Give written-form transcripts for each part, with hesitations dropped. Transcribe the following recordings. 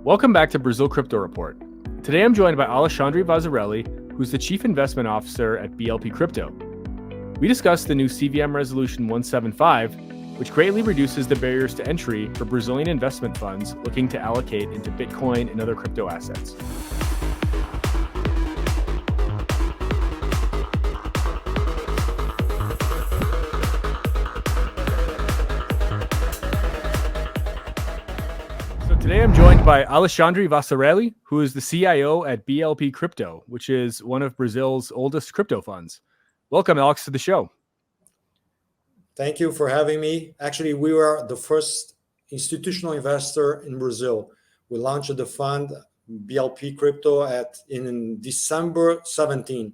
Welcome back to Brazil Crypto Report. Today I'm joined by Alexandre Vasarhelyi, who's the Chief Investment Officer at BLP Crypto. We discussed the new CVM Resolution 175, which greatly reduces the barriers to entry for Brazilian investment funds looking to allocate into Bitcoin and other crypto assets. Today I'm joined by Alexandre Vasarhelyi, who is the CIO at BLP Crypto, which is one of Brazil's oldest crypto funds. Welcome, Alex, to the show. Thank you for having me. Actually, we were the first institutional investor in Brazil. We launched the fund BLP Crypto in December 17.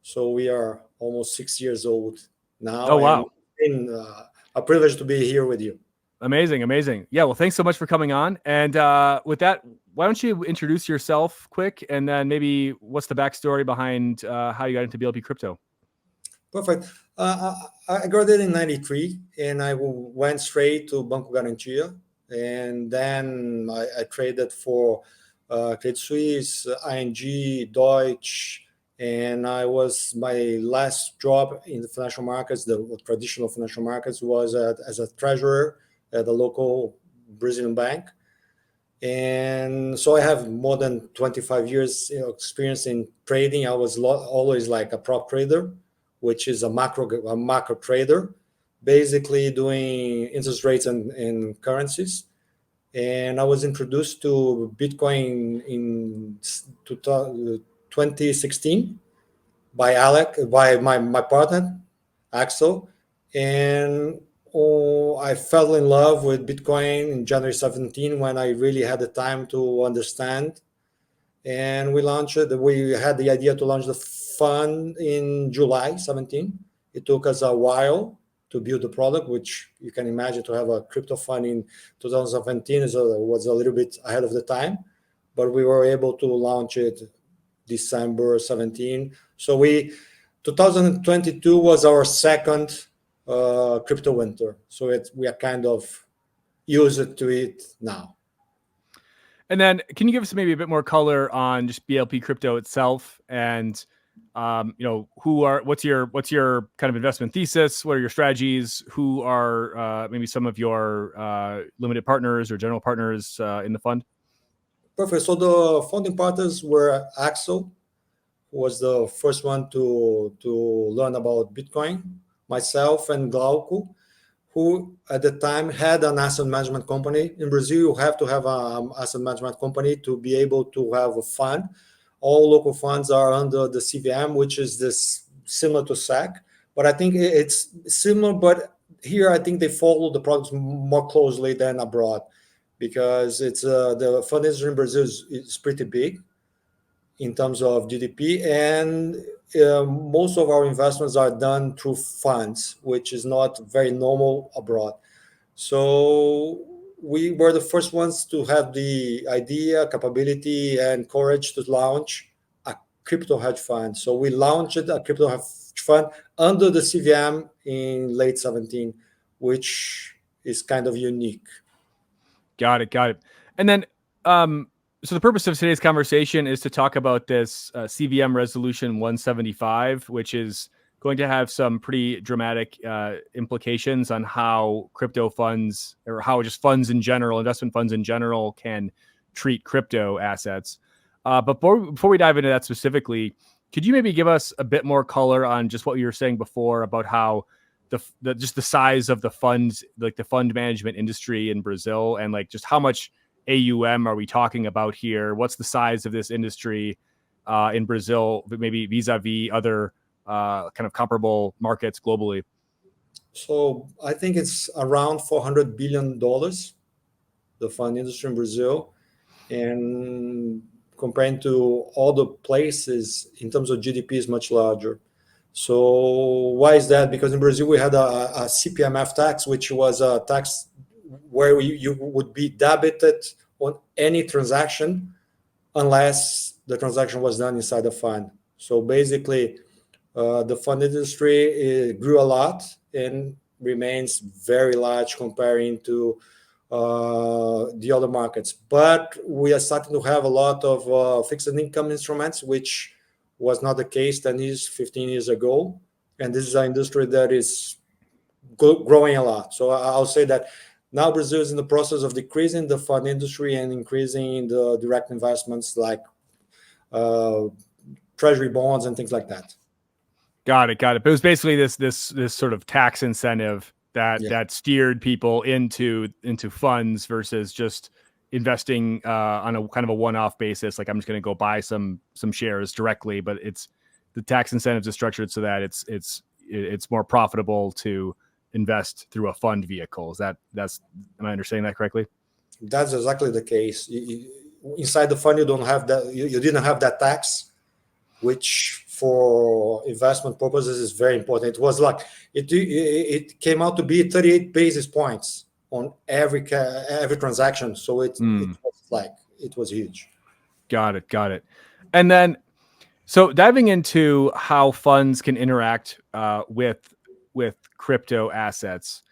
So we are almost 6 years old now. Oh, wow. And it's been a privilege to be here with you. Amazing. Yeah, well, thanks so much for coming on. And with that, why don't you introduce yourself quick, and then maybe what's the backstory behind how you got into BLP Crypto? Perfect. I graduated in 93, and I went straight to Banco Garantia. And then I traded for Credit Suisse, ING, Deutsche, and my last job in the financial markets, the traditional financial markets, was as a treasurer at the local Brazilian bank. And so I have more than 25 years experience in trading. I was always like a prop trader, which is a macro trader, basically doing interest rates and currencies. And I was introduced to Bitcoin in 2016 by my partner, Axel. And I fell in love with Bitcoin in January 17 when I really had the time to understand. And we had the idea to launch the fund in July 17. It took us a while to build the product, which you can imagine to have a crypto fund in 2017 was a little bit ahead of the time, but we were able to launch it December 17. So 2022 was our second crypto winter. So we are kind of used to it now. And then can you give us maybe a bit more color on just BLP Crypto itself, and what's your kind of investment thesis? What are your strategies? Who are maybe some of your limited partners or general partners in the fund? Perfect. So the founding partners were Axel, who was the first one to learn about Bitcoin, myself, and Glauco, who at the time had an asset management company. In Brazil, you have to have an asset management company to be able to have a fund. All local funds are under the CVM, which is similar to SEC. But I think it's similar, but here I think they follow the products more closely than abroad, because it's the fund industry in Brazil is pretty big in terms of GDP, and most of our investments are done through funds, which is not very normal abroad. So we were the first ones to have the idea, capability, and courage to launch a crypto hedge fund. So we launched a crypto hedge fund under the CVM in late 17, which is kind of unique. Got it. And then, so the purpose of today's conversation is to talk about this CVM Resolution 175, which is going to have some pretty dramatic implications on how crypto funds, or how just funds in general, investment funds in general, can treat crypto assets. But before we dive into that specifically, could you maybe give us a bit more color on just what you were saying before about how just the size of the funds, like the fund management industry in Brazil, and like just how much AUM are we talking about here? What's the size of this industry in Brazil, maybe vis-a-vis other kind of comparable markets globally? So I think it's around $400 billion, the fund industry in Brazil. And comparing to other places in terms of GDP is much larger. So why is that? Because in Brazil, we had a CPMF tax, which was a tax where you would be debited on any transaction unless the transaction was done inside the fund. So basically, the fund industry grew a lot and remains very large comparing to the other markets. But we are starting to have a lot of fixed income instruments, which was not the case 10 years, 15 years ago. And this is an industry that is growing a lot. So I'll say that now Brazil is in the process of decreasing the fund industry and increasing the direct investments like treasury bonds and things like that. Got it. But it was basically this sort of tax incentive that steered people into funds versus just investing on a kind of a one-off basis. Like, I'm just going to go buy some shares directly, but it's the tax incentives are structured so that it's more profitable to invest through a fund vehicle. Am I understanding that correctly? That's exactly the case. Inside the fund, you don't have that. You didn't have that tax, which for investment purposes is very important. It was like it came out to be 38 basis points on every transaction. So it was huge. Got it. And then, so diving into how funds can interact with crypto assets,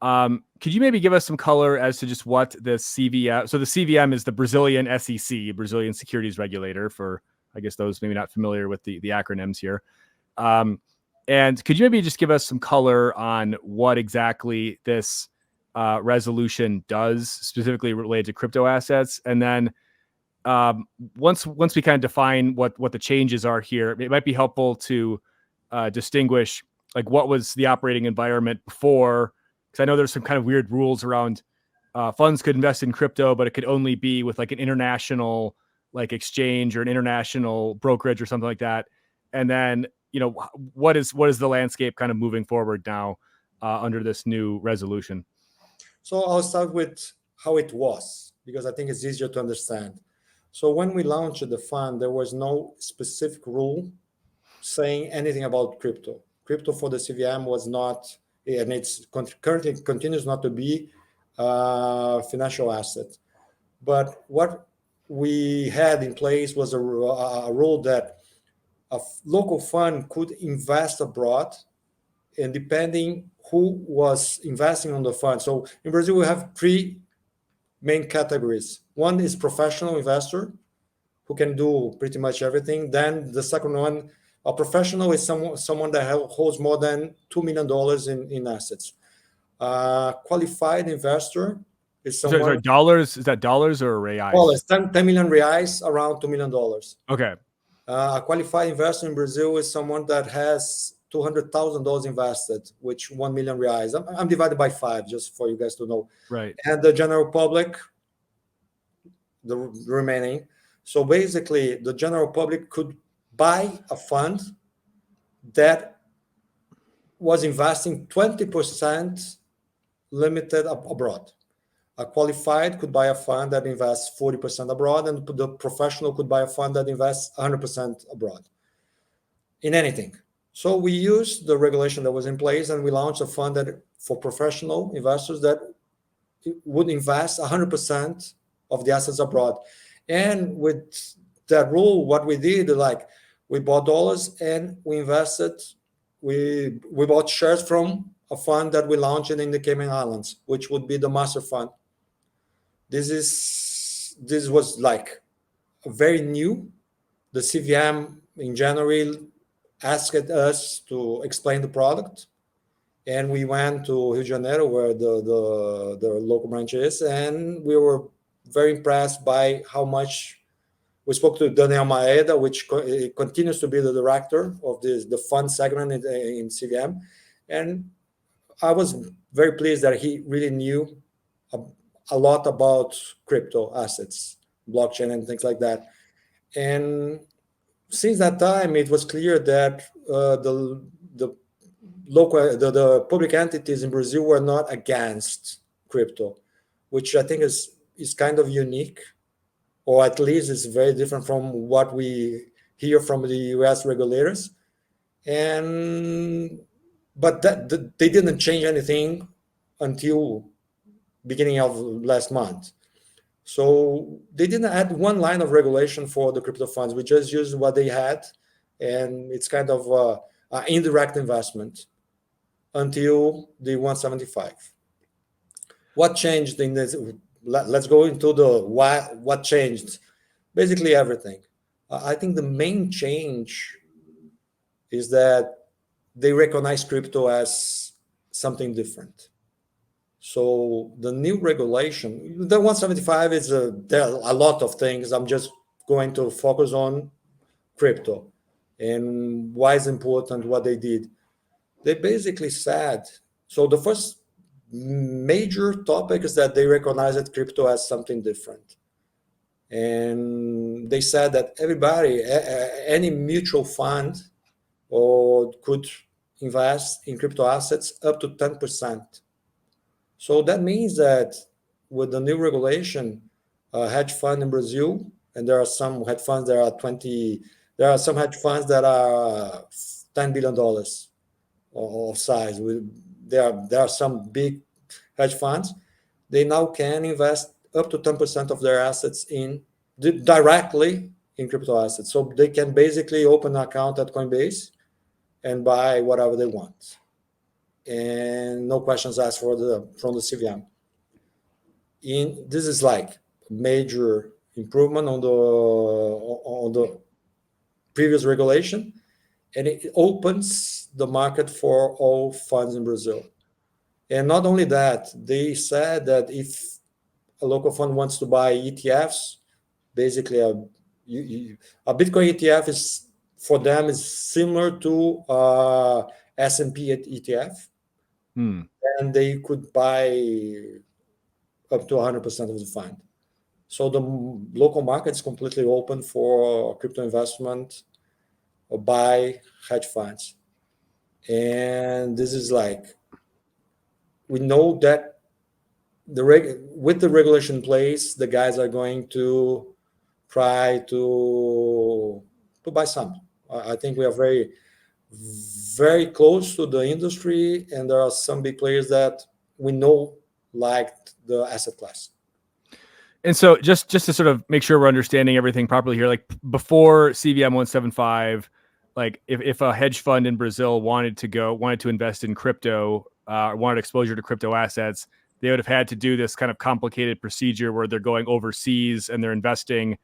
could you maybe give us some color as to just what the CVM? So the CVM is the Brazilian SEC, Brazilian Securities Regulator, for I guess those maybe not familiar with the acronyms here. And could you maybe just give us some color on what exactly this resolution does, specifically related to crypto assets? And then once we kind of define what the changes are here, it might be helpful to distinguish like what was the operating environment before, because I know there's some kind of weird rules around funds could invest in crypto, but it could only be with like an international like exchange or an international brokerage or something like that. And then, what is the landscape kind of moving forward now under this new resolution? So I'll start with how it was, because I think it's easier to understand. So when we launched the fund, there was no specific rule saying anything about crypto. Crypto for the CVM was not, and it's currently continues not to be a financial asset. But what we had in place was a rule that a local fund could invest abroad, and depending who was investing on the fund. So in Brazil, we have three main categories. One is professional investor, who can do pretty much everything. Then the second one, a professional, is someone that holds more than $2 million in assets. Qualified investor is someone. Sorry, dollars? Is that dollars or reais? Dollars, 10 million reais, around $2 million. Okay. A qualified investor in Brazil is someone that has $200,000 invested, which 1 million reais. I'm divided by 5, just for you guys to know. Right. And the general public, the remaining. So basically, the general public could buy a fund that was investing 20% limited abroad. A qualified could buy a fund that invests 40% abroad, and the professional could buy a fund that invests 100% abroad in anything. So we used the regulation that was in place, and we launched a fund that for professional investors that would invest 100% of the assets abroad. And with that rule, what we did, like, we bought dollars and we invested. We bought shares from a fund that we launched in the Cayman Islands, which would be the master fund. This was like very new. The CVM in January asked us to explain the product, and we went to Rio de Janeiro, where the local branch is, and we were very impressed by how much. We spoke to Daniel Maeda, which continues to be the director of the fund segment in CVM, and I was very pleased that he really knew a lot about crypto assets, blockchain, and things like that. And since that time, it was clear that the public entities in Brazil were not against crypto, which I think is kind of unique, or at least it's very different from what we hear from the US regulators. But they didn't change anything until beginning of last month. So they didn't add one line of regulation for the crypto funds. We just used what they had, and it's kind of indirect investment until the 175. What changed in this? Let's go into the why. What changed? Basically everything. I think the main change is that they recognize crypto as something different. So the new regulation, the 175 is there are a lot of things. I'm just going to focus on crypto and why is important what they did. They basically said, so the first major topic is that they recognized crypto as something different. And they said that everybody, any mutual fund or could invest in crypto assets up to 10%. So that means that with the new regulation, a hedge fund in Brazil, and there are some hedge funds that are 20, there are some hedge funds that are $10 billion of size. There are some big hedge funds. They now can invest up to 10% of their assets in directly in crypto assets. So they can basically open an account at Coinbase and buy whatever they want, and no questions asked from the CVM. This is like major improvement on the previous regulation, and it opens the market for all funds in Brazil. And not only that, they said that if a local fund wants to buy ETFs, basically a Bitcoin ETF is for them is similar to S&P ETF, and they could buy up to 100% of the fund. So the local market is completely open for crypto investment or buy hedge funds. And this is like, we know that with the regulation in place, the guys are going to try to buy some. I think we are very, very close to the industry, and there are some big players that we know liked the asset class. And so just to sort of make sure we're understanding everything properly here, like before CVM 175, like if a hedge fund in Brazil wanted to invest in crypto, wanted exposure to crypto assets, they would have had to do this kind of complicated procedure where they're going overseas and they're investing,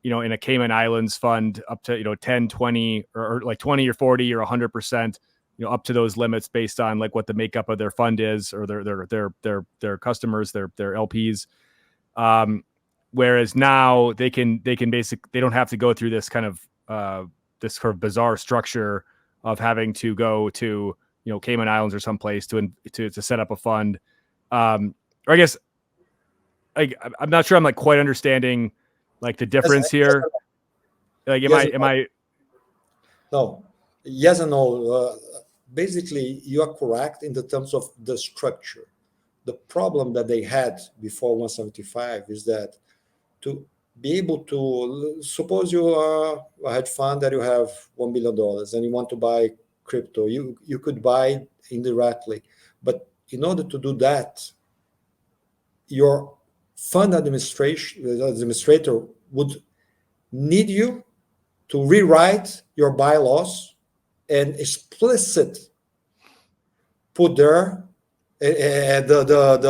in a Cayman Islands fund up to, 10, 20, or like 20 or 40 or 100%, up to those limits based on like what the makeup of their fund is, or their customers, their LPs. Whereas now they don't have to go through this kind of this sort of bizarre structure of having to go to Cayman Islands or someplace to set up a fund. Or I guess I'm not sure I'm like quite understanding like the difference here. Like am I? No, yes and no. Basically, you are correct in the terms of the structure. The problem that they had before 175 is that to be able to, suppose you are a hedge fund that you have $1 billion and you want to buy crypto, you could buy indirectly. But in order to do that, your fund administrator would need you to rewrite your bylaws and explicit put there the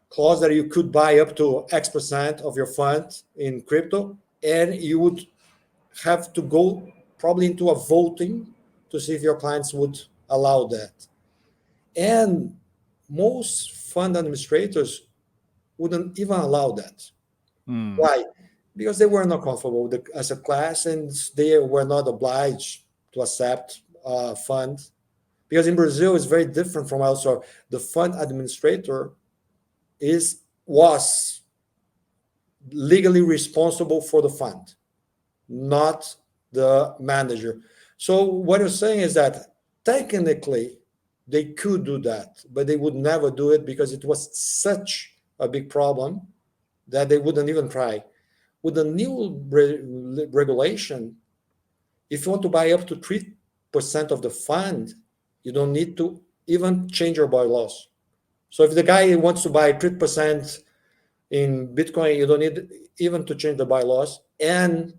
clause that you could buy up to X% of your fund in crypto, and you would have to go probably into a voting to see if your clients would allow that. And most fund administrators wouldn't even allow that. Why? Because they were not comfortable with the asset class, and they were not obliged to accept a fund. Because in Brazil, it's very different from elsewhere. The fund administrator was legally responsible for the fund, not the manager. So what you're saying is that technically they could do that, but they would never do it because it was such a big problem that they wouldn't even try. With the new regulation, if you want to buy up to 3% of the fund, you don't need to even change your bylaws. So if the guy wants to buy 3% in Bitcoin, you don't need even to change the bylaws. And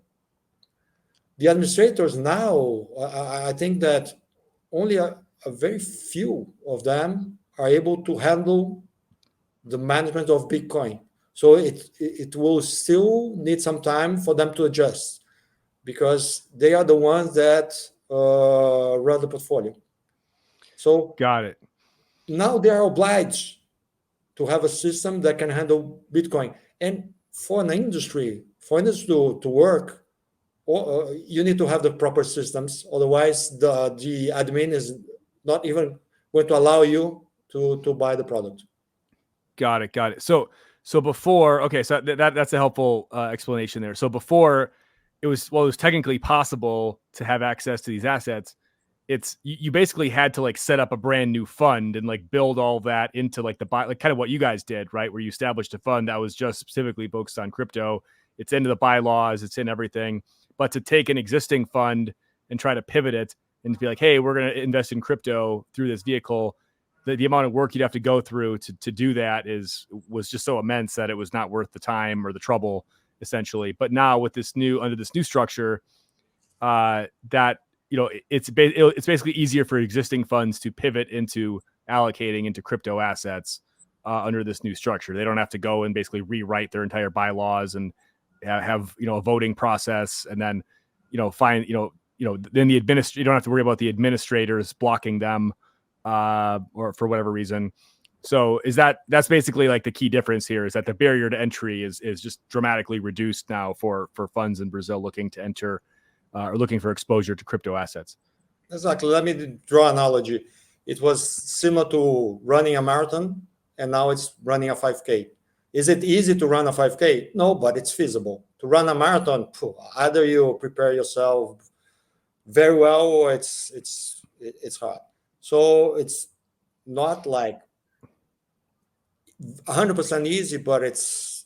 the administrators now, I think that only a very few of them are able to handle the management of Bitcoin. So it will still need some time for them to adjust, because they are the ones that run the portfolio. So Got it. now they are obliged to have a system that can handle Bitcoin. And for an industry, for this to work, you need to have the proper systems. Otherwise, the admin is not even going to allow you to buy the product. Got it. Got it. So before, okay, so that's a helpful explanation there. So before, it was technically possible to have access to these assets. It's you basically had to like set up a brand new fund and like build all that into like like kind of what you guys did, right? Where you established a fund that was just specifically focused on crypto. It's into the bylaws, it's in everything. But to take an existing fund and try to pivot it and be like, hey, we're going to invest in crypto through this vehicle, the amount of work you'd have to go through to do that was just so immense that it was not worth the time or the trouble, essentially. But now with this under this new structure, that it's basically easier for existing funds to pivot into allocating into crypto assets under this new structure. They don't have to go and basically rewrite their entire bylaws and have a voting process, and then find then you don't have to worry about the administrators blocking them or for whatever reason. So that's basically like the key difference here, is that the barrier to entry is just dramatically reduced now for funds in Brazil looking to enter or looking for exposure to crypto assets. Exactly. Let me draw an analogy. It was similar to running a marathon, and now it's running a 5K. Is it easy to run a 5K? No, but it's feasible. To run a marathon, either you prepare yourself very well or it's hard. So it's not like 100% easy, but it's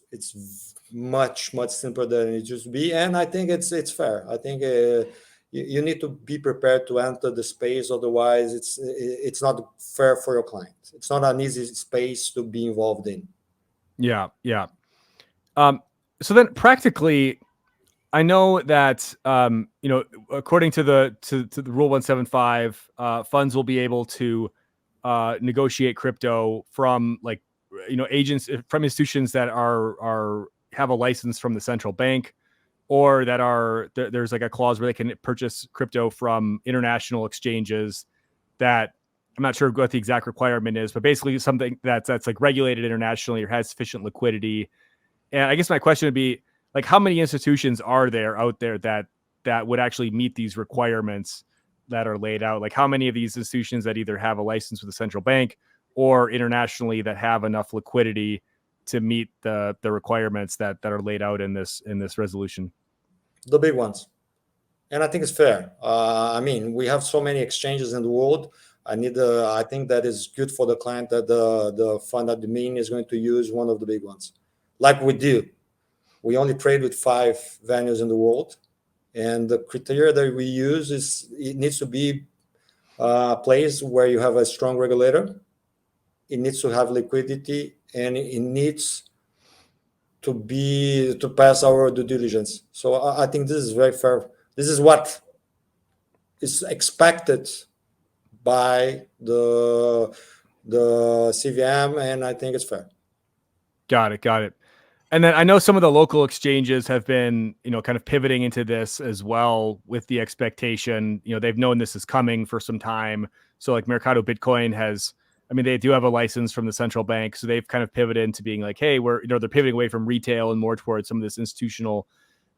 much simpler than it used to be. And I think it's fair. I think you need to be prepared to enter the space. Otherwise, it's not fair for your client. It's not an easy space to be involved in. Yeah. So then practically, I know that according to the Rule 175, funds will be able to negotiate crypto from agents from institutions that have a license from the central bank, or that there's like a clause where they can purchase crypto from international exchanges that I'm not sure what the exact requirement is, but basically something that's like regulated internationally or has sufficient liquidity. And I guess my question would be, like, how many institutions are there out there that would actually meet these requirements that are laid out? Like, how many of these institutions that either have a license with the central bank or internationally that have enough liquidity to meet the requirements that are laid out in this resolution? The big ones. And I think it's fair. I mean, we have so many exchanges in the world. I think that is good for the client that the fund admin is going to use one of the big ones, like we do. We only trade with 5 venues in the world, and the criteria that we use is it needs to be a place where you have a strong regulator. It needs to have liquidity, and it needs to pass our due diligence. So I think this is very fair. This is what is expected by the CVM, and I think it's fair. Got it. And then I know some of the local exchanges have been, kind of pivoting into this as well, with the expectation, they've known this is coming for some time. So like Mercado Bitcoin they do have a license from the central bank. So they've kind of pivoted into being like, hey, they're pivoting away from retail and more towards some of this institutional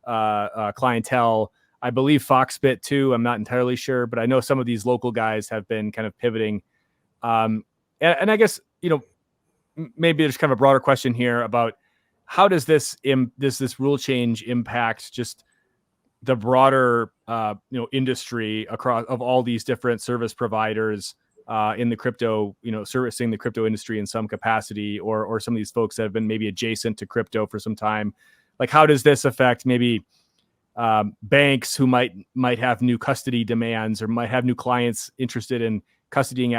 clientele. I believe Foxbit too. I'm not entirely sure, but I know some of these local guys have been kind of pivoting. And I guess, maybe there's kind of a broader question here about how does this rule change impact just the broader industry across of all these different service providers in the crypto, servicing the crypto industry in some capacity, or some of these folks that have been maybe adjacent to crypto for some time. Like, how does this affect maybe banks who might have new custody demands, or might have new clients interested in custodying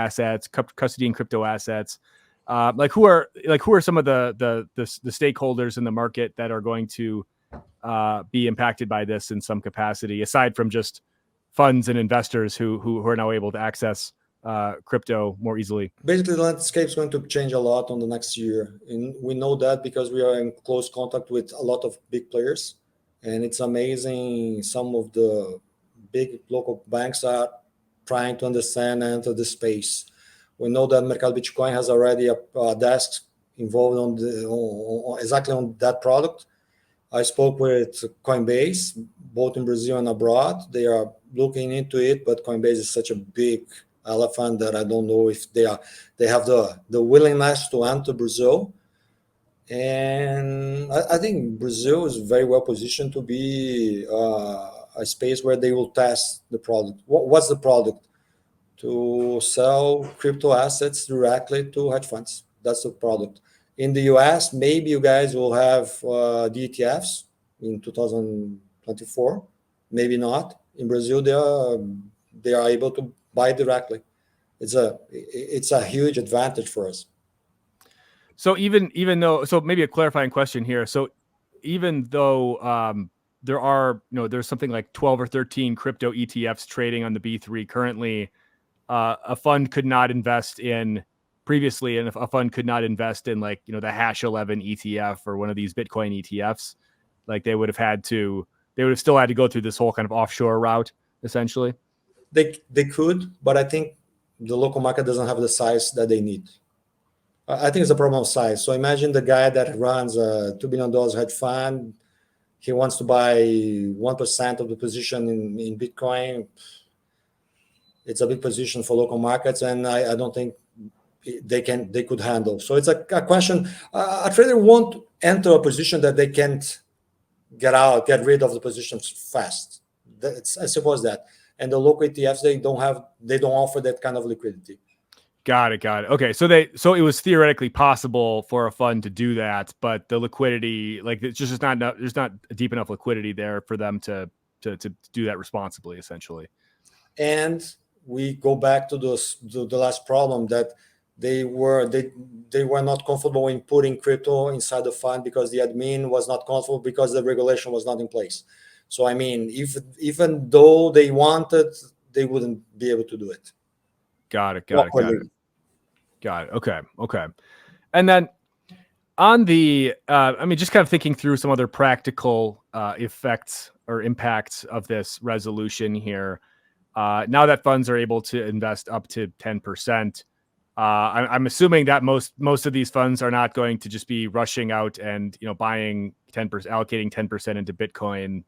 crypto assets? Who are some of the stakeholders in the market that are going to be impacted by this in some capacity, aside from just funds and investors who are now able to access crypto more easily? Basically, the landscape is going to change a lot on the next year. And we know that because we are in close contact with a lot of big players. And it's amazing. Some of the big local banks are trying to understand and enter the space. We know that Mercado Bitcoin has already a desk involved exactly on that product. I spoke with Coinbase, both in Brazil and abroad. They are looking into it, but Coinbase is such a big elephant that I don't know if they have the willingness to enter Brazil. And I think Brazil is very well positioned to be a space where they will test the product. What's the product? To sell crypto assets directly to hedge funds. That's the product. In the US, maybe you guys will have the ETFs in 2024. Maybe not. In Brazil, they are able to buy directly. It's a huge advantage for us. So even though, so maybe a clarifying question here. So even though there are, there's something like 12 or 13 crypto ETFs trading on the B3 currently, a fund could not invest in previously, and if a fund could not invest in like, the hash 11 ETF or one of these Bitcoin ETFs, like they would have still had to go through this whole kind of offshore route, essentially. They could, but I think the local market doesn't have the size that they need. I think it's a problem of size. So imagine the guy that runs a $2 billion hedge fund. He wants to buy 1% of the position in Bitcoin. It's a big position for local markets, and I don't think they could handle. So it's a question. A trader won't enter a position that they can't get rid of the positions fast. It's as simple as that. And the local ETFs, they don't offer that kind of liquidity. Got it. Okay, so it was theoretically possible for a fund to do that, but the liquidity, like there's not deep enough liquidity there for them to do that responsibly, essentially. And we go back to the last problem that they were not comfortable in putting crypto inside the fund because the admin was not comfortable because the regulation was not in place. So I mean, even though they wanted, they wouldn't be able to do it. Got it. Okay. And then on the, just kind of thinking through some other practical effects or impacts of this resolution here. Now that funds are able to invest up to 10%, I'm assuming that most of these funds are not going to just be rushing out and buying 10%, allocating 10% into Bitcoin,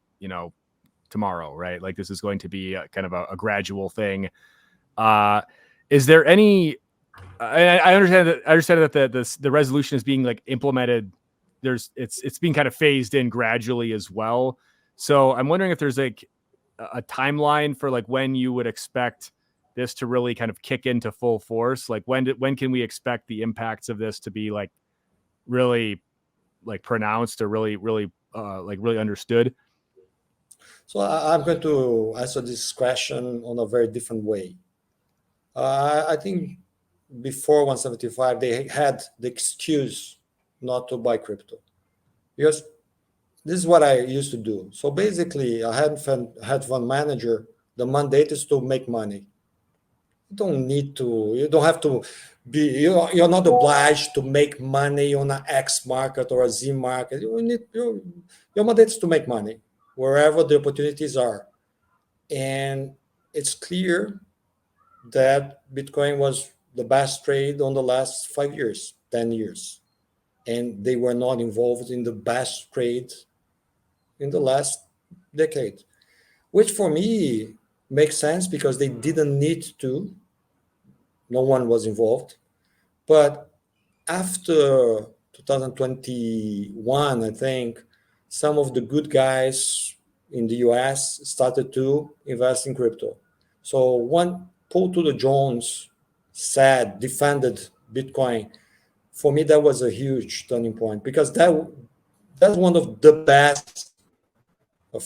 tomorrow, right? Like this is going to be kind of a gradual thing. Is there any? I understand that the resolution is being like implemented. It's being kind of phased in gradually as well. So I'm wondering if there's like a timeline for like when you would expect this to really kind of kick into full force. Like when can we expect the impacts of this to be like really like pronounced or really understood? So I'm going to answer this question on a very different way. I think before 175, they had the excuse not to buy crypto because this is what I used to do. So basically, a hedge fund manager, the mandate is to make money. You don't have to be, you're not obliged to make money on an X market or a Z market. Your mandate is to make money wherever the opportunities are. And it's clear that Bitcoin was the best trade on the last 5 years, 10 years. And they were not involved in the best trade in the last decade, which for me makes sense because they didn't need to. No one was involved. But after 2021, I think some of the good guys in the US started to invest in crypto. So one Paul Tudor Jones defended Bitcoin. For me, that was a huge turning point because that's one of the best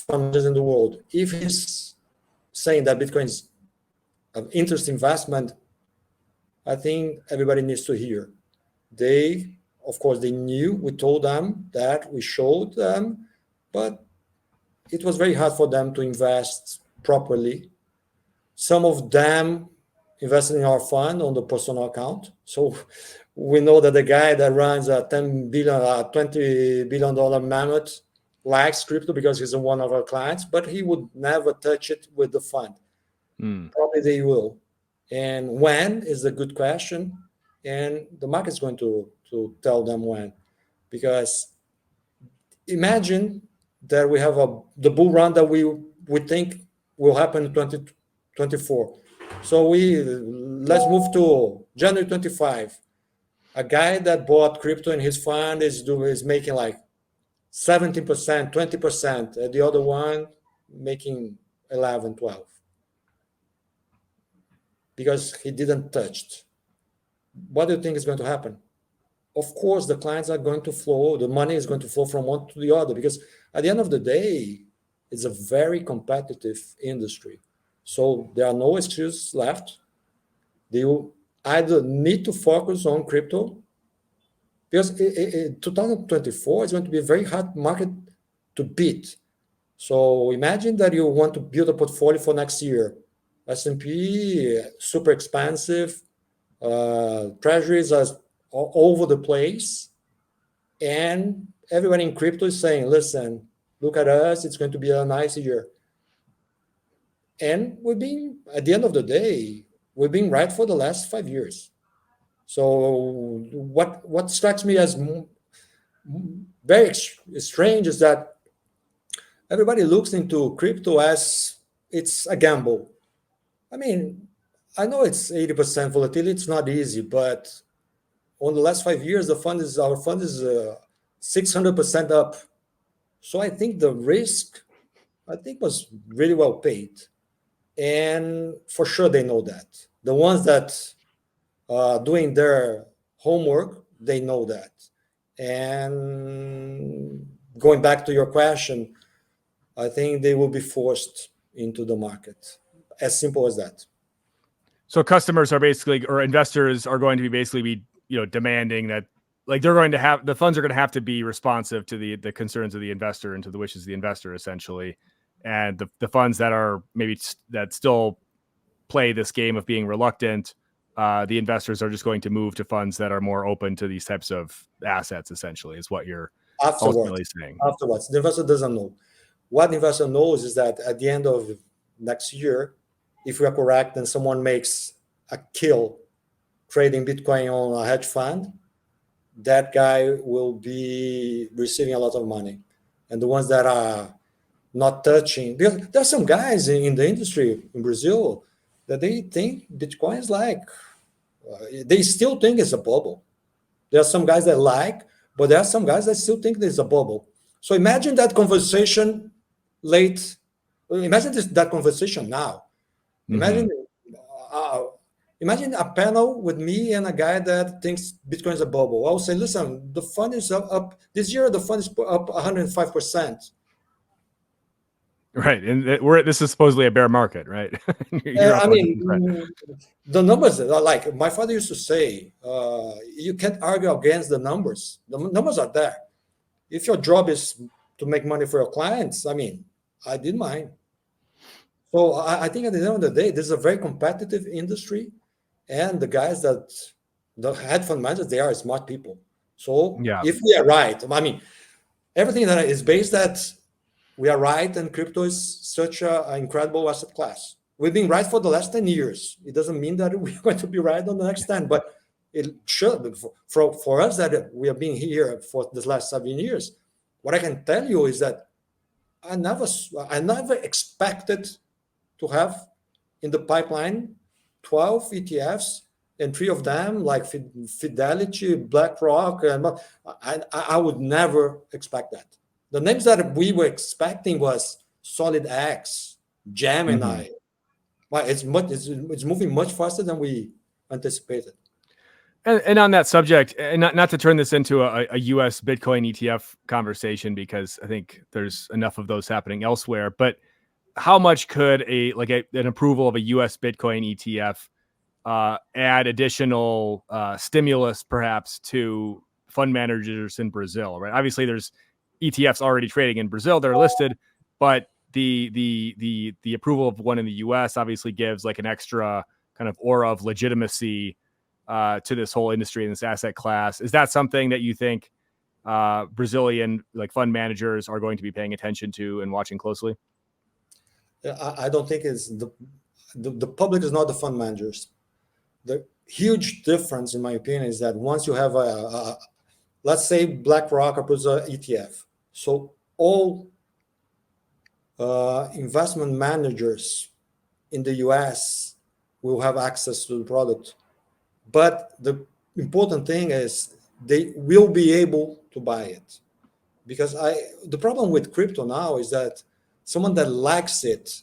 funds in the world. If he's saying that Bitcoin is an interesting investment, I think everybody needs to hear. Of course, they knew, we told them that, we showed them, but it was very hard for them to invest properly. Some of them invested in our fund on the personal account. So we know that the guy that runs a $10 billion, $20 billion mammoth likes crypto because he's one of our clients, but he would never touch it with the fund. Probably they will. And when is a good question. And the market's going to tell them when. Because imagine that we have the bull run that we think will happen in 2024. So let's move to January 25. A guy that bought crypto in his fund is making like 17%, 20%, and the other one making 11, 12. Because he didn't touch it. What do you think is going to happen? Of course, the clients are going to flow, the money is going to flow from one to the other, because at the end of the day, it's a very competitive industry. So there are no excuses left. They will either need to focus on crypto, because 2024 is going to be a very hard market to beat. So imagine that you want to build a portfolio for next year. S&P, super expensive, treasuries are all over the place, and everybody in crypto is saying, listen, look at us, it's going to be a nice year. And at the end of the day, we've been right for the last 5 years. So what strikes me as very strange is that everybody looks into crypto as it's a gamble. I mean, I know it's 80% volatility, it's not easy, but on the last 5 years, our fund is 600% up. So I think the risk, was really well paid. And for sure, they know that. The ones that are doing their homework, they know that. And going back to your question, I think they will be forced into the market. As simple as that. So customers are basically, or investors are going to be demanding that, like, they're going to have, the funds are going to have to be responsive to the concerns of the investor and to the wishes of the investor, essentially. And the funds that are that still play this game of being reluctant, the investors are just going to move to funds that are more open to these types of assets, essentially, is what you're ultimately saying. Afterwards, the investor doesn't know. What the investor knows is that at the end of next year, if we are correct and someone makes a kill trading Bitcoin on a hedge fund, that guy will be receiving a lot of money. And the ones that are not touching, because there are some guys in the industry in Brazil that they think Bitcoin is they still think it's a bubble. There are some guys that but there are some guys that still think there's a bubble. So imagine that conversation that conversation now. Imagine a panel with me and a guy that thinks Bitcoin is a bubble. I'll say, listen, the fund is up this year. The fund is up 105%. Right, and this is supposedly a bear market, right? The numbers are like my father used to say. You can't argue against the numbers. The numbers are there. If your job is to make money for your clients, I did mine. So I think at the end of the day, this is a very competitive industry, and the guys the hedge fund managers, they are smart people. So if we are right, everything that is based that we are right, and crypto is such an incredible asset class. We've been right for the last 10 years. It doesn't mean that we're going to be right on the next 10, but it should. For us that we have been here for the last 7 years, what I can tell you is that I never expected to have in the pipeline 12 ETFs, and 3 of them like Fidelity, BlackRock, and I would never expect that. The names that we were expecting was SolidX, Gemini. It's moving much faster than we anticipated. And on that subject, and not to turn this into a U.S. Bitcoin ETF conversation, because I think there's enough of those happening elsewhere, but how much could an approval of a U.S. Bitcoin ETF add additional stimulus, perhaps, to fund managers in Brazil? Right. Obviously, there's ETFs already trading in Brazil that are listed, but the approval of one in the U.S. obviously gives like an extra kind of aura of legitimacy to this whole industry and this asset class. Is that something that you think Brazilian like fund managers are going to be paying attention to and watching closely? I don't think it's the public is not the fund managers. The huge difference, in my opinion, is that once you have let's say BlackRock puts an ETF, so all investment managers in the US will have access to the product. But the important thing is they will be able to buy it. Because the problem with crypto now is that someone that likes it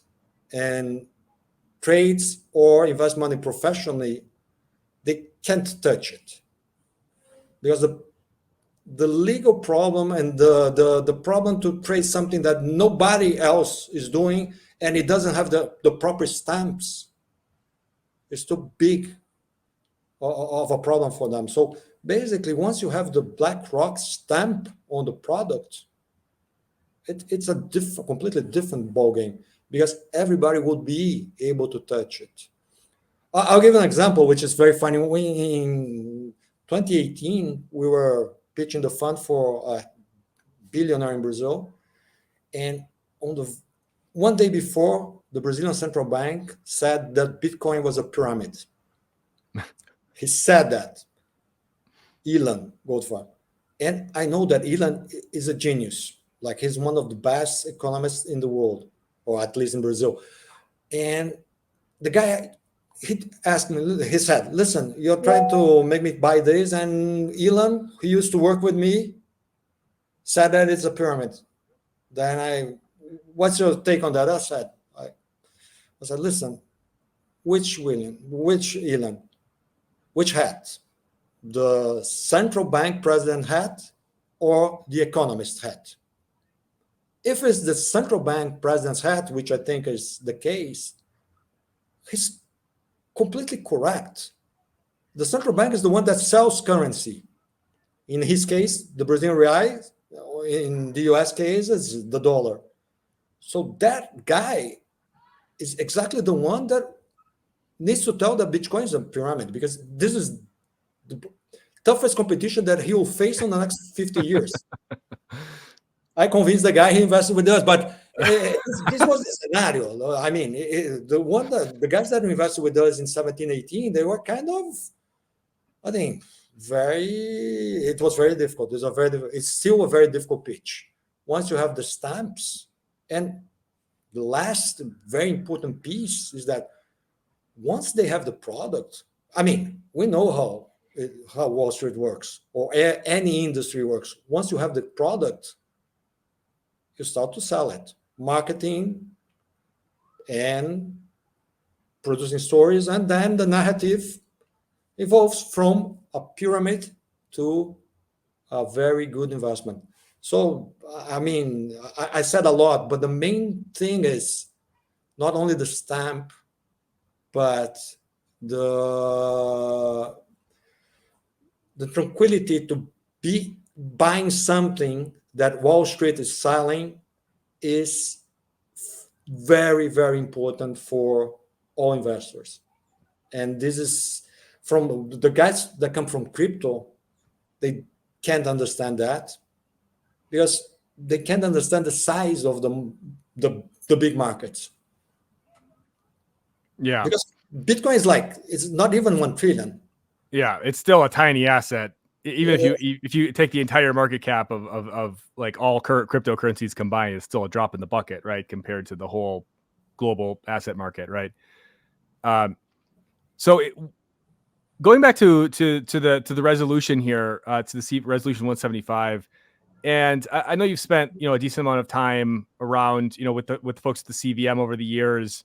and trades or invest money professionally, they can't touch it. Because the legal problem and the problem to trade something that nobody else is doing and it doesn't have the proper stamps is too big of a problem for them. So basically, once you have the BlackRock stamp on the product, it's a completely different ballgame because everybody would be able to touch it. I'll give an example, which is very funny. In 2018, we were pitching the fund for a billionaire in Brazil. And on the one day before, the Brazilian central bank said that Bitcoin was a pyramid. He said that. Elon Goldfarb. And I know that Elon is a genius. Like he's one of the best economists in the world, or at least in Brazil. And the guy, he asked me, he said, listen, you're trying to make me buy this. And Elon, who used to work with me, said that it's a pyramid. Then what's your take on that? I said, listen, which Elon, which hat? The central bank president hat or the economist hat? If it's the central bank president's hat, which I think is the case, he's completely correct. The central bank is the one that sells currency. In his case, the Brazilian real. In the US case, it's the dollar. So that guy is exactly the one that needs to tell that Bitcoin is a pyramid, because this is the toughest competition that he will face in the next 50 years. I convinced the guy he invested with us, but this was the scenario. I mean, the guys that invested with us in 17, 18, they were kind of, I think, it was very difficult. It's still a very difficult pitch. Once you have the stamps, and the last very important piece is that once they have the product, I mean, we know how Wall Street works or any industry works. Once you have the product, you start to sell it, marketing and producing stories, and then the narrative evolves from a pyramid to a very good investment. So, I mean, I said a lot, but the main thing is not only the stamp, but the tranquility to be buying something that Wall Street is selling is very, very important for all investors. And this is from the guys that come from crypto, they can't understand that because they can't understand the size of the big markets. Yeah. Because Bitcoin it's not even 1 trillion. Yeah, it's still a tiny asset. Even if you take the entire market cap of like all current cryptocurrencies combined, it's still a drop in the bucket, right? Compared to the whole global asset market, right? Going back to the resolution here, to the resolution 175, and I know you've spent a decent amount of time around with folks at the CVM over the years,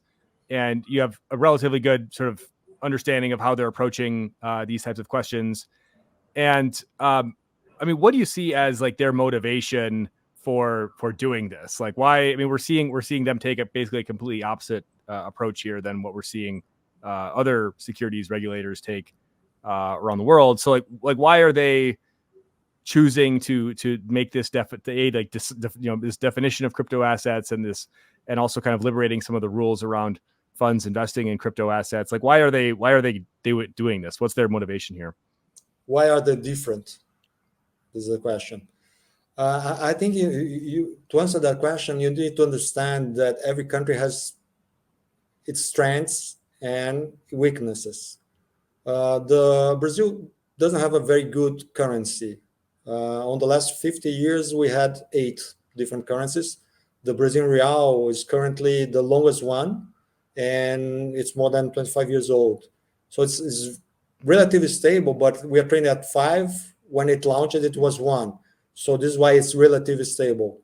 and you have a relatively good sort of understanding of how they're approaching these types of questions. And I mean, what do you see as like their motivation for doing this? Like, why? I mean, we're seeing them take basically a completely opposite approach here than what we're seeing other securities regulators take around the world. So, like, why are they choosing to make this this definition of crypto assets and also kind of liberating some of the rules around funds investing in crypto assets? Like, why are they doing this? What's their motivation here? Why are they different? This is the question. I think you to answer that question, you need to understand that every country has its strengths and weaknesses. The Brazil doesn't have a very good currency. On the last 50 years, we had 8 different currencies. The Brazilian real is currently the longest one, and it's more than 25 years old. So it's relatively stable, but we are trading at 5. When it launched, it was 1. So this is why it's relatively stable.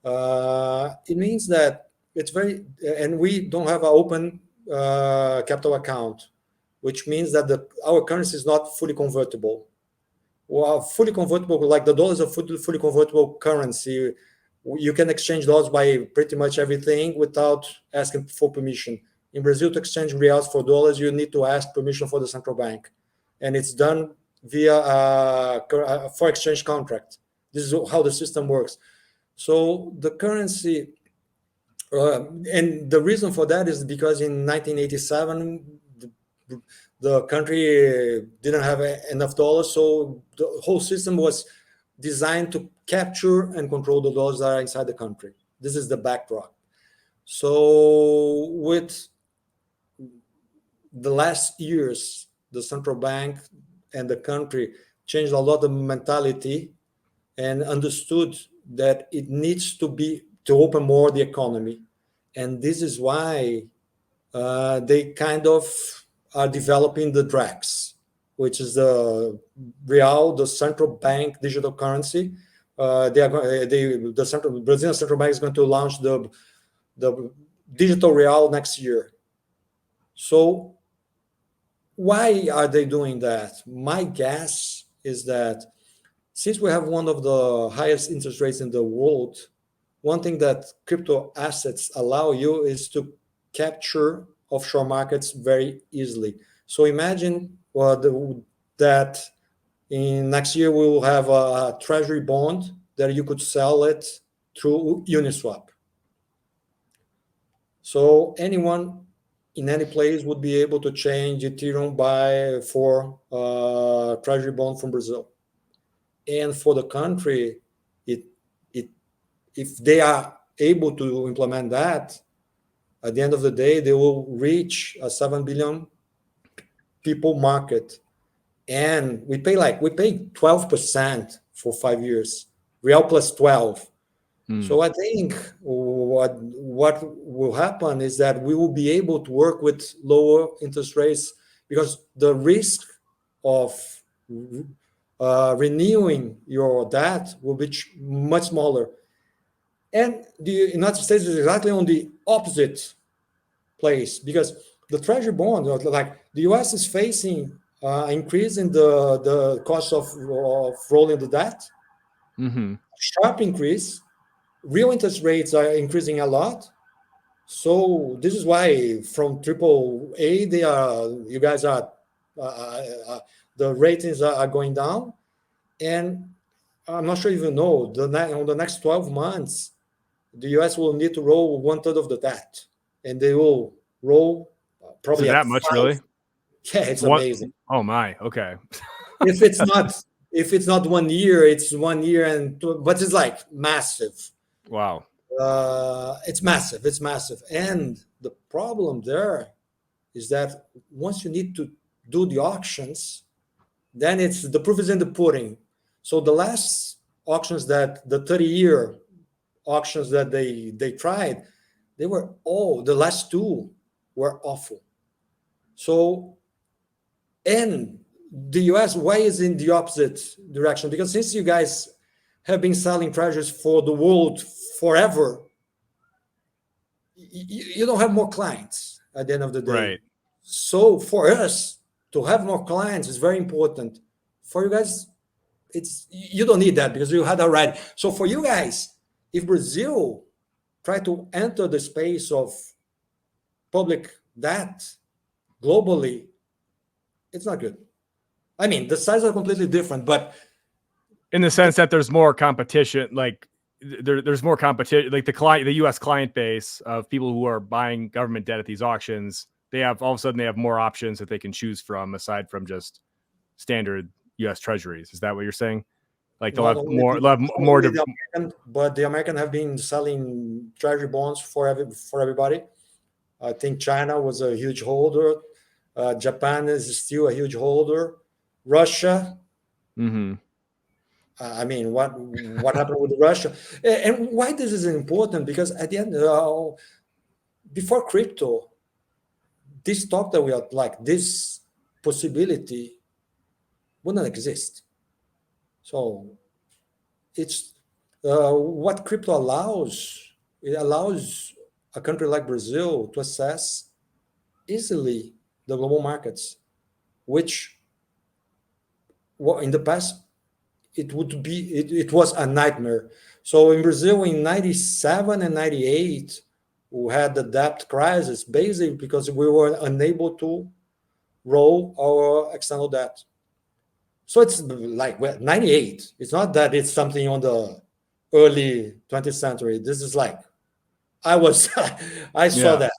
It means that it's very, and we don't have an open capital account, which means that our currency is not fully convertible. Well, fully convertible, like the dollar is a fully convertible currency. You can exchange dollars by pretty much everything without asking for permission. In Brazil, to exchange reals for dollars, you need to ask permission for the central bank. And it's done via a foreign exchange contract. This is how the system works. So the currency, and the reason for that is because in 1987, the country didn't have enough dollars, so the whole system was designed to capture and control the dollars that are inside the country. This is the backdrop. So with the last years, the central bank and the country changed a lot of mentality and understood that it needs to open more the economy. And this is why they kind of are developing the DRAX, which is the real, the central bank digital currency. The Brazilian central bank is going to launch the digital real next year. So why are they doing that? My guess is that since we have one of the highest interest rates in the world, one thing that crypto assets allow you is to capture offshore markets very easily. So imagine that in next year we will have a treasury bond that you could sell it through Uniswap. So anyone in any place would be able to change Ethereum for treasury bond from Brazil. And for the country, if they are able to implement that, at the end of the day, they will reach a 7 billion people market. And we pay 12% for 5 years, real plus 12. So I think what will happen is that we will be able to work with lower interest rates because the risk of renewing your debt will be much smaller. And the United States is exactly on the opposite place because the treasury bond, like the US is facing increase in the cost of rolling the debt, sharp increase. Real interest rates are increasing a lot. So this is why from AAA, you guys are, the ratings are going down. And I'm not sure if you know, on the next 12 months, the US will need to roll 1/3 of the debt. And they will roll probably that much, 5. Really? Yeah, it's amazing. Oh my, okay. if it's not 1 year, it's 1 year and 2, but it's like massive. Wow. It's massive. And the problem there is that once you need to do the auctions, then the proof is in the pudding. So the last auctions the 30-year auctions that they tried, the last 2 were awful. So, and the US, why is in the opposite direction? Because since you guys have been selling treasuries for the world forever, you don't have more clients at the end of the day. Right. So for us to have more clients is very important. For you guys, you don't need that because you had already. So for you guys, if Brazil try to enter the space of public debt globally, it's not good. I mean, the sizes are completely different, but in the sense that there's more competition, like there's more competition. Like the U.S. client base of people who are buying government debt at these auctions, they have all of a sudden they have more options that they can choose from aside from just standard U.S. Treasuries. Is that what you're saying? Like they'll have more. But the American have been selling treasury bonds for everybody. I think China was a huge holder. Japan is still a huge holder. Russia. Mm-hmm. I mean, what happened with Russia? And why this is important? Because at the end, before crypto, this talk that we are like this possibility wouldn't exist. So it's what crypto allows. It allows a country like Brazil to access easily the global markets, which in the past it was a nightmare. So in Brazil in 97 and 98, we had the debt crisis basically because we were unable to roll our external debt. So it's like 98. It's not that it's something on the early 20th century. This is like I saw that.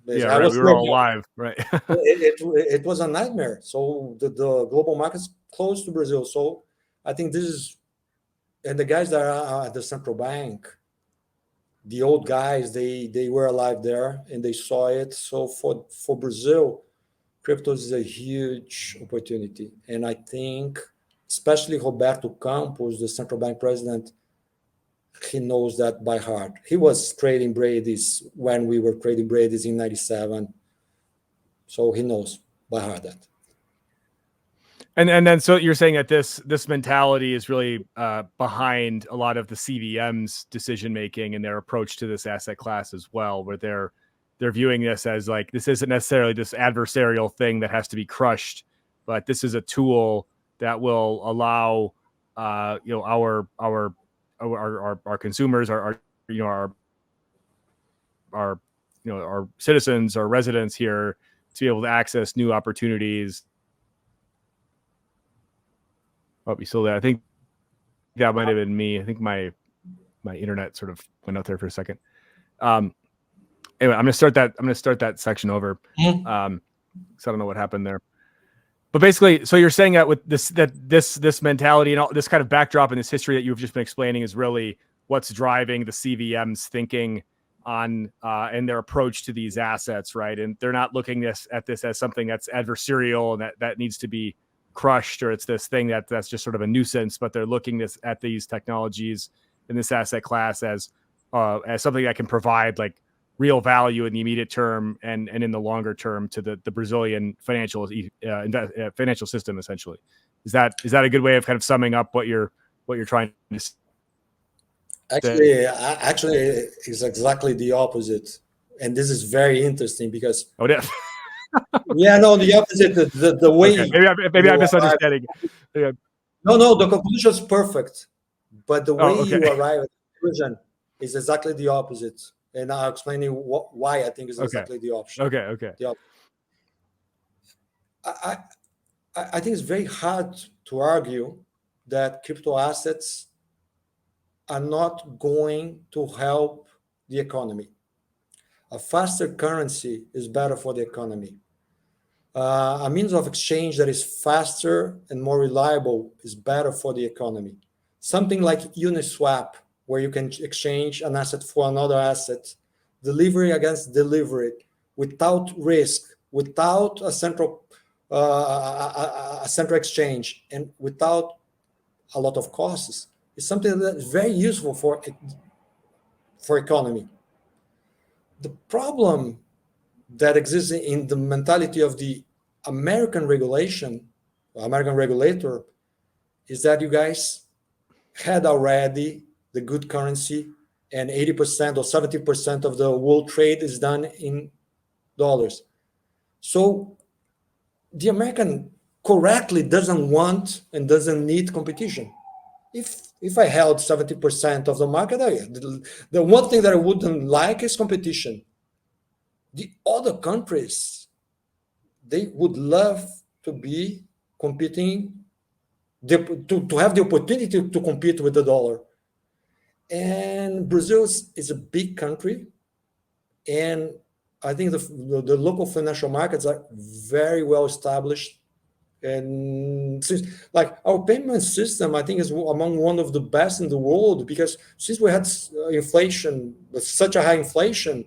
Yeah, right. We were all alive, right? it was a nightmare. So the global markets close to Brazil. So I think this is, and the guys that are at the central bank, the old guys, they were alive there and they saw it. So for Brazil, crypto is a huge opportunity. And I think, especially Roberto Campos, the central bank president, he knows that by heart. He was trading Brady's when we were trading Brady's in 97. So he knows by heart that. And then so you're saying that this mentality is really behind a lot of the CVM's decision making and their approach to this asset class as well, where they're viewing this as like this isn't necessarily this adversarial thing that has to be crushed, but this is a tool that will allow our consumers, our citizens, our residents here to be able to access new opportunities. Oh, you still there? I think that might have been me. I think my internet sort of went out there for a second. Anyway, I'm gonna start that section over. So I don't know what happened there. But basically, so you're saying that with this mentality and all this kind of backdrop and this history that you've just been explaining is really what's driving the CVM's thinking on and their approach to these assets, right? And they're not looking at this as something that's adversarial and that needs to be crushed, or it's this thing that's just sort of a nuisance, but they're looking at these technologies in this asset class as something that can provide like real value in the immediate term and in the longer term to the Brazilian financial system. Essentially, is that a good way of kind of summing up what you're trying to say? Actually, it's exactly the opposite, and this is very interesting because the opposite. The way maybe I'm misunderstanding. No, the conclusion is perfect, but the way you arrive at the conclusion is exactly the opposite. And I'll explain you why I think is exactly the option. Okay. I think it's very hard to argue that crypto assets are not going to help the economy. A faster currency is better for the economy. A means of exchange that is faster and more reliable is better for the economy. Something like Uniswap, where you can exchange an asset for another asset, delivery against delivery, without risk, without a central exchange, and without a lot of costs, is something that is very useful for economy. The problem that exists in the mentality of the American regulator, is that you guys had already the good currency, and 80% or 70% of the world trade is done in dollars. So the American correctly doesn't want and doesn't need competition. If I held 70% of the market, the one thing that I wouldn't like is competition. The other countries, they would love to be competing, to have the opportunity to compete with the dollar. And Brazil is a big country, and I think the local financial markets are very well established. And since, like, our payment system, I think, is among one of the best in the world, because since we had inflation, such a high inflation,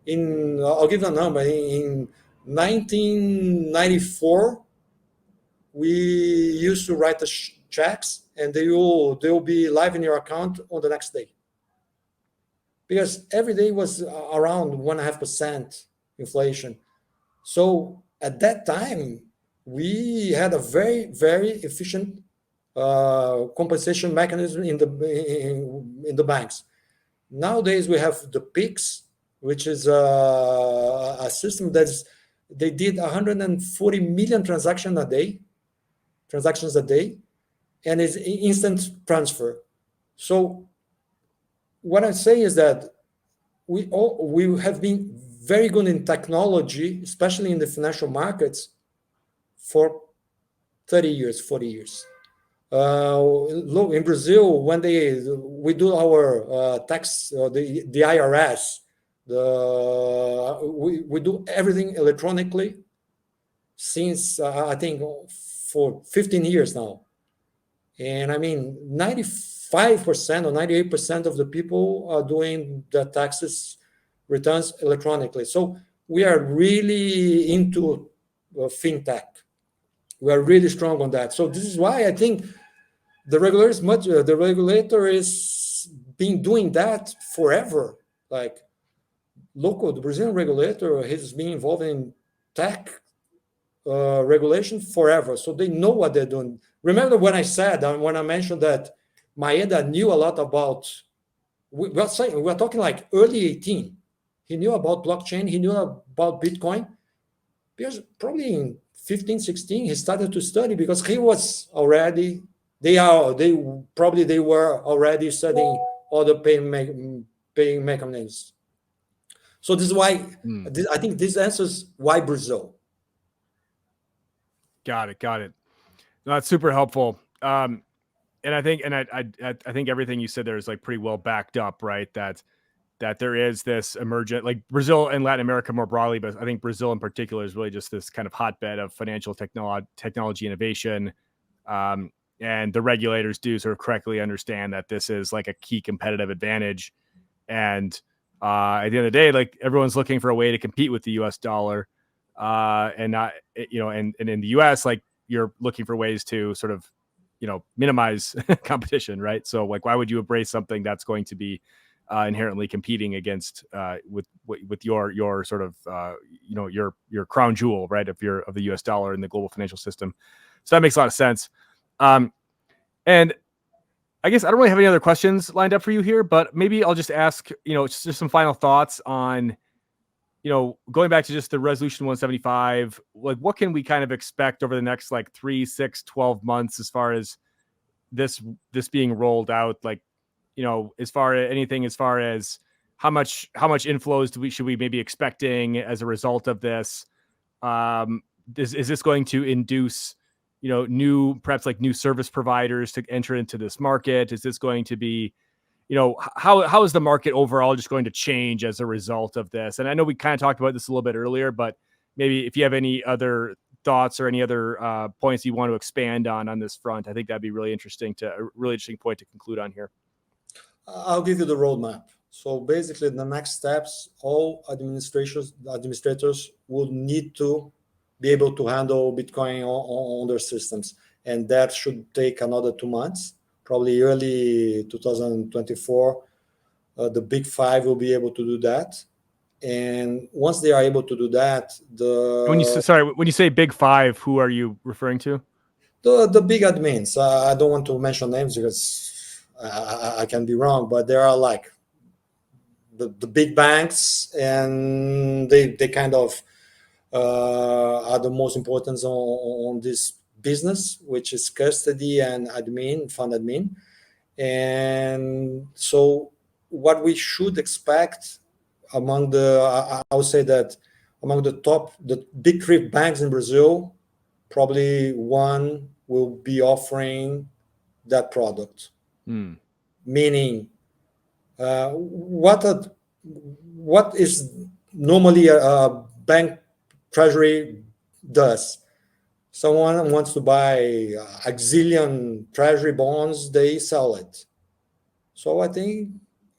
I'll give you a number, in 1994, we used to write the checks, and they will be live in your account on the next day, because every day was around 1.5% inflation. So at that time, we had a very, very efficient compensation mechanism in the banks. Nowadays, we have the PIX, which is a system they did 140 million transactions a day, and it's instant transfer. So what I'm saying is that we have been very good in technology, especially in the financial markets, for 30 years, 40 years. Look, in Brazil, when we do our tax, the IRS, we do everything electronically since I think for 15 years now. And I mean, 95% or 98% of the people are doing the taxes returns electronically. So we are really into fintech. We are really strong on that. So this is why I think the regulator is been doing that forever. Like, the Brazilian regulator has been involved in tech regulation forever, so they know what they're doing. Remember when I mentioned that Maeda knew a lot about, we're talking like early 18. He knew about blockchain, he knew about Bitcoin, because probably in 15, 16, he started to study, because he was already, they were already studying other paying mechanisms. So this is why I think this answers why Brazil. Got it. No, that's super helpful. And I think everything you said there is like pretty well backed up, right? That there is this emergent, like Brazil and Latin America more broadly, but I think Brazil in particular is really just this kind of hotbed of financial technology innovation. And the regulators do sort of correctly understand that this is like a key competitive advantage. And at the end of the day, like, everyone's looking for a way to compete with the US dollar. And not, and in the US, like, you're looking for ways to sort of, minimize competition, right? So, like, why would you embrace something that's going to be inherently competing against with your sort of your crown jewel, right, of the US dollar in the global financial system? So that makes a lot of sense. And I guess I don't really have any other questions lined up for you here, but maybe I'll just ask, just some final thoughts on, going back to just the resolution 175, like, what can we kind of expect over the next, like, 3, 6, 12 months as far as this being rolled out? Like, as far as how much inflows should we maybe expecting as a result of this? Is this going to induce, perhaps new service providers to enter into this market? Is this going to be, how is the market overall just going to change as a result of this? And I know we kind of talked about this a little bit earlier, but maybe if you have any other thoughts or any other points you want to expand on this front, I think that'd be a really interesting point to conclude on here. I'll give you the roadmap. So basically, the next steps, all administrators will need to be able to handle Bitcoin on their systems. And that should take another 2 months, probably early 2024. The big five will be able to do that. And once they are able to do that, when you say big five, who are you referring to? The big admins. I don't want to mention names because I can be wrong, but there are like the big banks, and they kind of are the most important on this business, which is custody and fund admin. And so what we should expect among I would say that among the big 3 banks in Brazil, probably one will be offering that product. Meaning What is normally a bank treasury does? Someone wants to buy a zillion treasury bonds, they sell it. So I think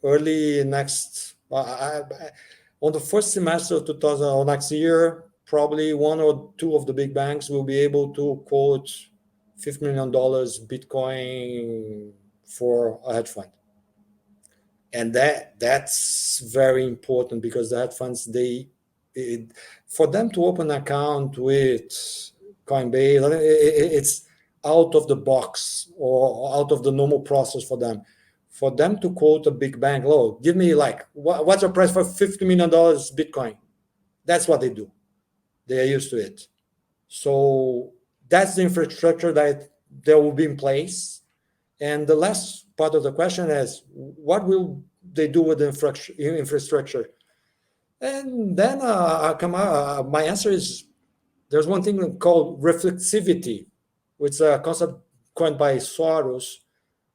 early next, on the first semester of 2000 or next year, probably one or two of the big banks will be able to quote $50 million Bitcoin for a hedge fund. And that's very important because the hedge funds, for them to open an account with Coinbase, it's out of the box or out of the normal process for them. For them to quote a big bank, oh, give me like, what's your price for $50 million Bitcoin? That's what they do. They are used to it. So that's the infrastructure that will be in place. And the last part of the question is, what will they do with the infrastructure? And then my answer is, there's one thing called reflexivity, which is a concept coined by Soros,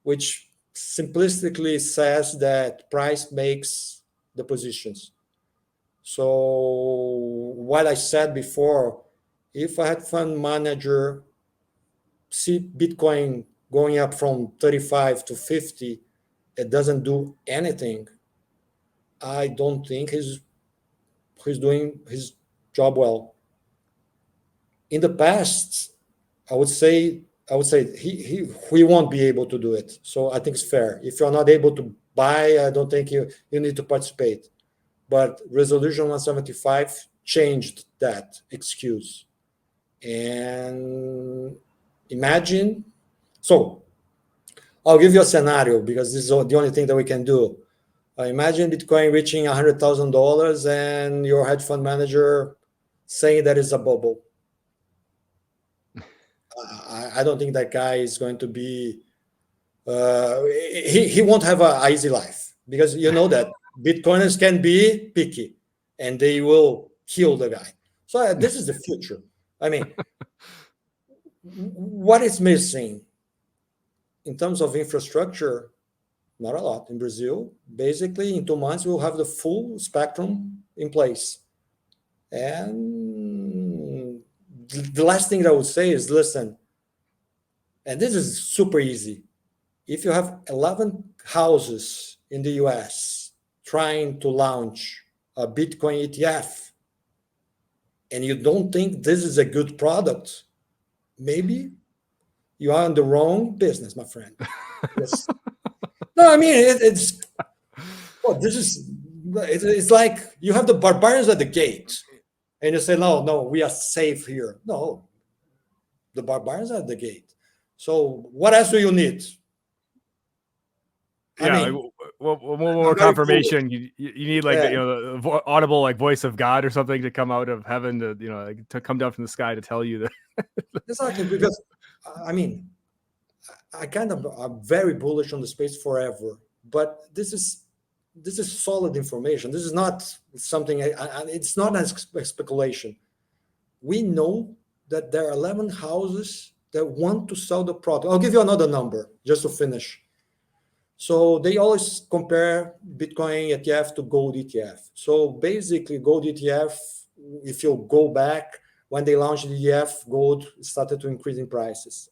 which simplistically says that price makes the positions. So what I said before, if a hedge fund manager see Bitcoin going up from 35 to 50, it doesn't do anything, I don't think he's doing his job well. In the past, I would say he won't be able to do it. So I think it's fair. If you're not able to buy, I don't think you need to participate. But Resolution 175 changed that excuse. And imagine, so I'll give you a scenario because this is the only thing that we can do. Imagine Bitcoin reaching $100,000 and your hedge fund manager saying that it's a bubble. I don't think that guy is going to be, he won't have an easy life because you know that Bitcoiners can be picky and they will kill the guy. So this is the future. I mean, what is missing in terms of infrastructure? Not a lot. In Brazil, basically in 2 months, we'll have the full spectrum in place. And the last thing that I would say is, listen, and this is super easy. If you have 11 houses in the US trying to launch a Bitcoin ETF, and you don't think this is a good product, maybe you are in the wrong business, my friend. Yes. No, I mean, it's like you have the barbarians at the gate and you say, no, we are safe here. No, the barbarians are at the gate. So what else do you need? One more confirmation. You need like the audible like voice of God or something to come out of heaven to come down from the sky to tell you that. Exactly, because I mean, I'm very bullish on the space forever, but this is solid information. This is not something. It's not a speculation. We know that there are 11 houses that want to sell the product. I'll give you another number just to finish. So they always compare Bitcoin ETF to gold ETF. So basically, gold ETF, if you go back when they launched the ETF, gold started to increase in prices.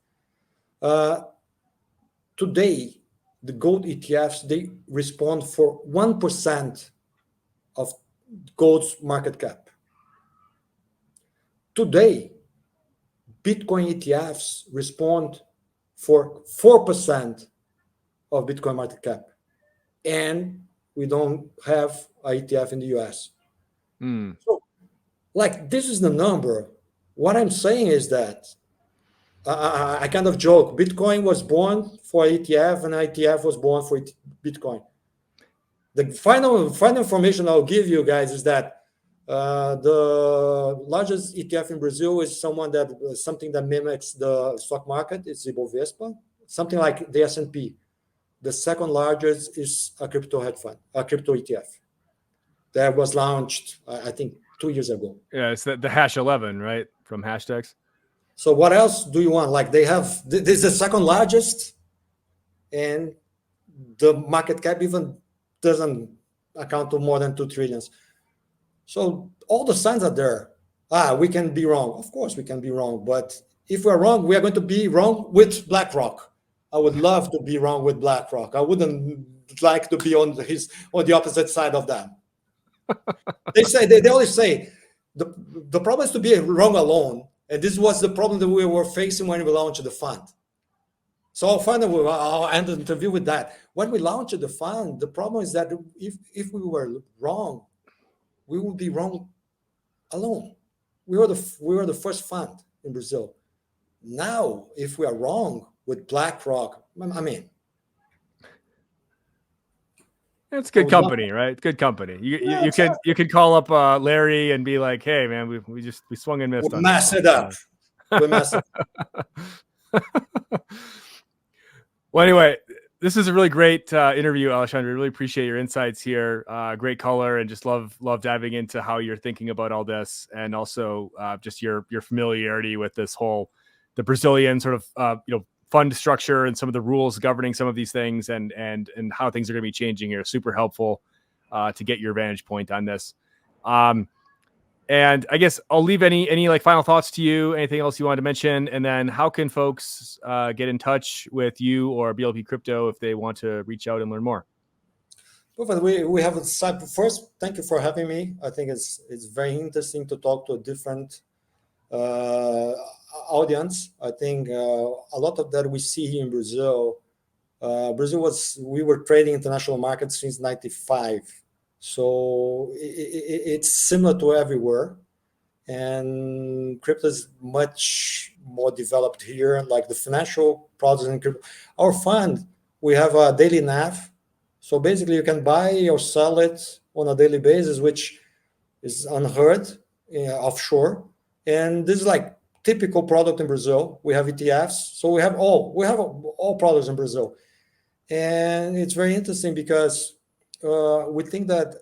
Today, the gold ETFs, they respond for 1% of gold's market cap. Today, Bitcoin ETFs respond for 4% of Bitcoin market cap. And we don't have an ETF in the US. So, like, this is the number. What I'm saying is that I kind of joke, Bitcoin was born for ETF and ETF was born for Bitcoin. The final information I'll give you guys is that the largest ETF in Brazil is something that mimics the stock market. It's Ibovespa, something like the S&P. The second largest is a crypto hedge fund, a crypto ETF that was launched, I think, 2 years ago. Yeah, it's the hash 11, right? From hashtags. So what else do you want? Like they have, this is the second largest, and the market cap even doesn't account to more than 2 trillions. So all the signs are there. We can be wrong. Of course we can be wrong. But if we're wrong, we are going to be wrong with BlackRock. I would love to be wrong with BlackRock. I wouldn't like to be on the opposite side of them. They always say the problem is to be wrong alone. And this was the problem that we were facing when we launched the fund. So I'll end the interview with that. When we launched the fund, the problem is that if we were wrong, we would be wrong alone. We were the first fund in Brazil. Now, if we are wrong with BlackRock, I mean, it's good company, right? It's good company. You can call up Larry and be like, "Hey, man, we swung and missed. We messed it up. We messed it up." Well, anyway, this is a really great interview, Alexandre. Really appreciate your insights here. Great color, and just love diving into how you're thinking about all this, and also just your familiarity with this the Brazilian sort of fund structure and some of the rules governing some of these things, and how things are going to be changing here. Super helpful to get your vantage point on this. And I guess I'll leave any like final thoughts to you, anything else you wanted to mention, and then how can folks get in touch with you or BLP Crypto if they want to reach out and learn more? Perfect. We have a site. First, thank you for having me. I think it's very interesting to talk to a different audience. I think a lot of that we see here in Brazil. We were trading international markets since '95. So it's similar to everywhere, and crypto is much more developed here. Like the financial products in crypto, our fund, we have a daily NAV. So basically, you can buy or sell it on a daily basis, which is unheard offshore. And this is like typical product in Brazil. We have ETFs, so we have all products in Brazil, and it's very interesting because we think that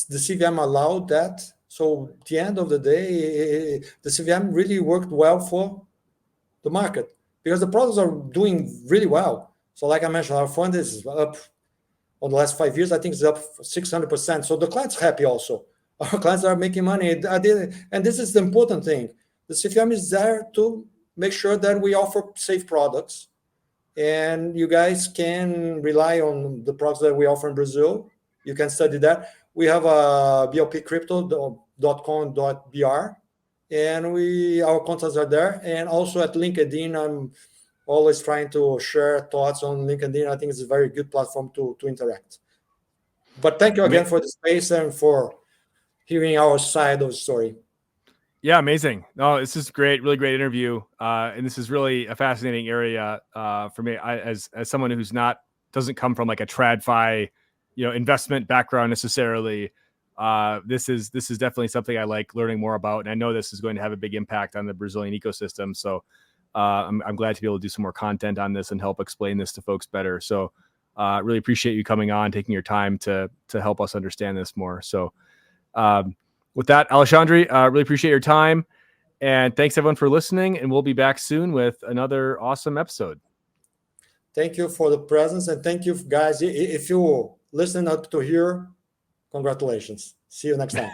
the CVM allowed that. So at the end of the day, the CVM really worked well for the market because the products are doing really well. So like I mentioned, our fund is up on the last 5 years. I think it's up 600%. So the client's happy also. Our clients are making money. And this is the important thing. The CVM is there to make sure that we offer safe products. And you guys can rely on the products that we offer in Brazil. You can study that. We have a blpcrypto.com.br, and our contacts are there. And also at LinkedIn, I'm always trying to share thoughts on LinkedIn. I think it's a very good platform to interact. But thank you again for the space and for hearing our side of the story. Yeah, amazing. No, this is great, really great interview. And this is really a fascinating area for me. As someone who's doesn't come from like a TradFi, investment background necessarily. This is definitely something I like learning more about. And I know this is going to have a big impact on the Brazilian ecosystem. So I'm glad to be able to do some more content on this and help explain this to folks better. So really appreciate you coming on, taking your time to help us understand this more. So with that, Alexandre, really appreciate your time. And thanks everyone for listening. And we'll be back soon with another awesome episode. Thank you for the presence. And thank you, guys. If you listen up to here, congratulations. See you next time.